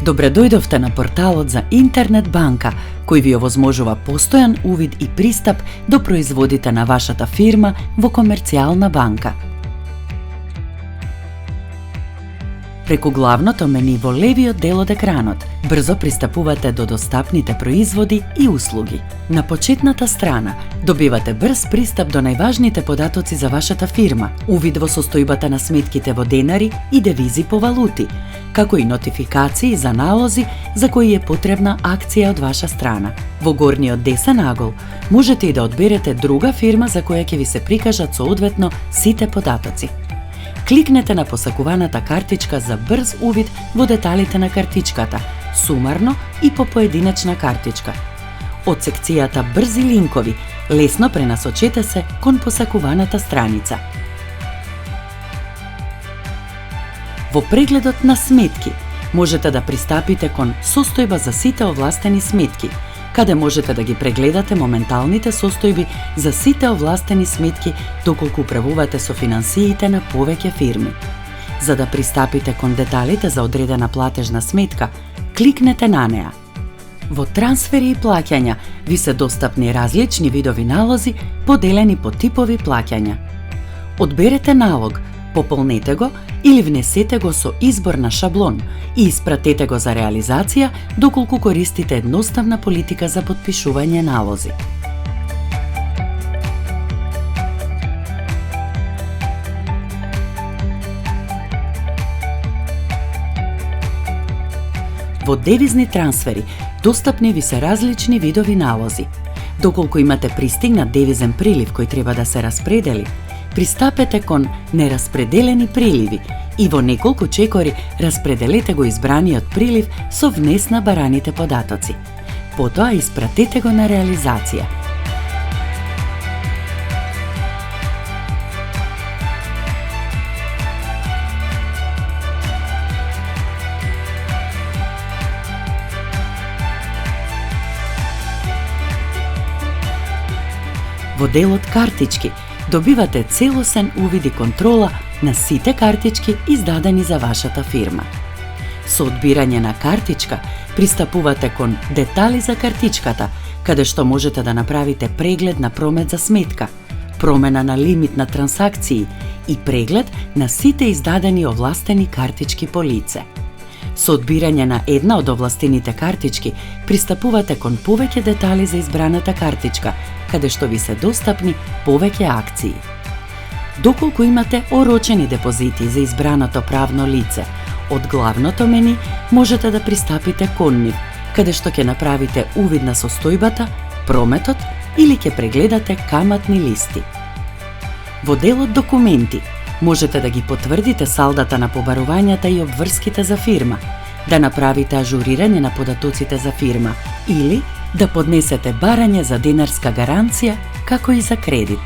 Добре дојдовте на порталот за интернет банка, кој ви овозможува постојан увид и пристап до производите на вашата фирма во комерцијална банка. Преку главното мени во левиот дел од екранот, брзо пристапувате до достапните производи и услуги. На почетната страна добивате брз пристап до најважните податоци за вашата фирма, увид во состојбата на сметките во денари и девизи по валути, како и нотификации за налози за кои е потребна акција од ваша страна. Во горниот десен агол можете и да одберете друга фирма за која ќе ви се прикажат соодветно сите податоци. Кликнете на посакуваната картичка за брз увид во деталите на картичката, сумарно и по поединечна картичка. Од секцијата Брзи линкови лесно пренасочете се кон посакуваната страница. Во прегледот на сметки можете да пристапите кон состојба за сите овластени сметки, каде можете да ги прегледате моменталните состојби за сите овластени сметки доколку управувате со финансиите на повеќе фирми. За да пристапите кон деталите за одредена платежна сметка, кликнете на неа. Во трансфери и плаќања ви се достапни различни видови налози поделени по типови плаќања. Одберете налог, пополнете го или внесете го со избор на шаблон и испратете го за реализација доколку користите едноставна политика за потпишување налози. Во девизни трансфери достапни ви се различни видови налози. Доколку имате пристигнат девизен прилив кој треба да се распредели, пристапете кон нераспределени приливи и во неколку чекори распределете го избраниот прилив со внес на бараните податоци. Потоа испратете го на реализација. Во делот картички добивате целосен увид и контрола на сите картички издадени за вашата фирма. Со одбирање на картичка пристапувате кон детали за картичката, каде што можете да направите преглед на промет за сметка, промена на лимит на трансакции и преглед на сите издадени овластени картички по лице. Со одбирање на една од овластените картички пристапувате кон повеќе детали за избраната картичка, каде што ви се достапни повеќе акции. Доколку имате орочени депозити за избраното правно лице, од главното мени можете да пристапите кон нив, каде што ќе направите увид на состојбата, прометот или ќе прегледате каматни листи. Во делот документи можете да ги потврдите салдата на побарувањата и обврските за фирма, да направите ажурирање на податоците за фирма или да поднесете барање за денарска гаранција, како и за кредит.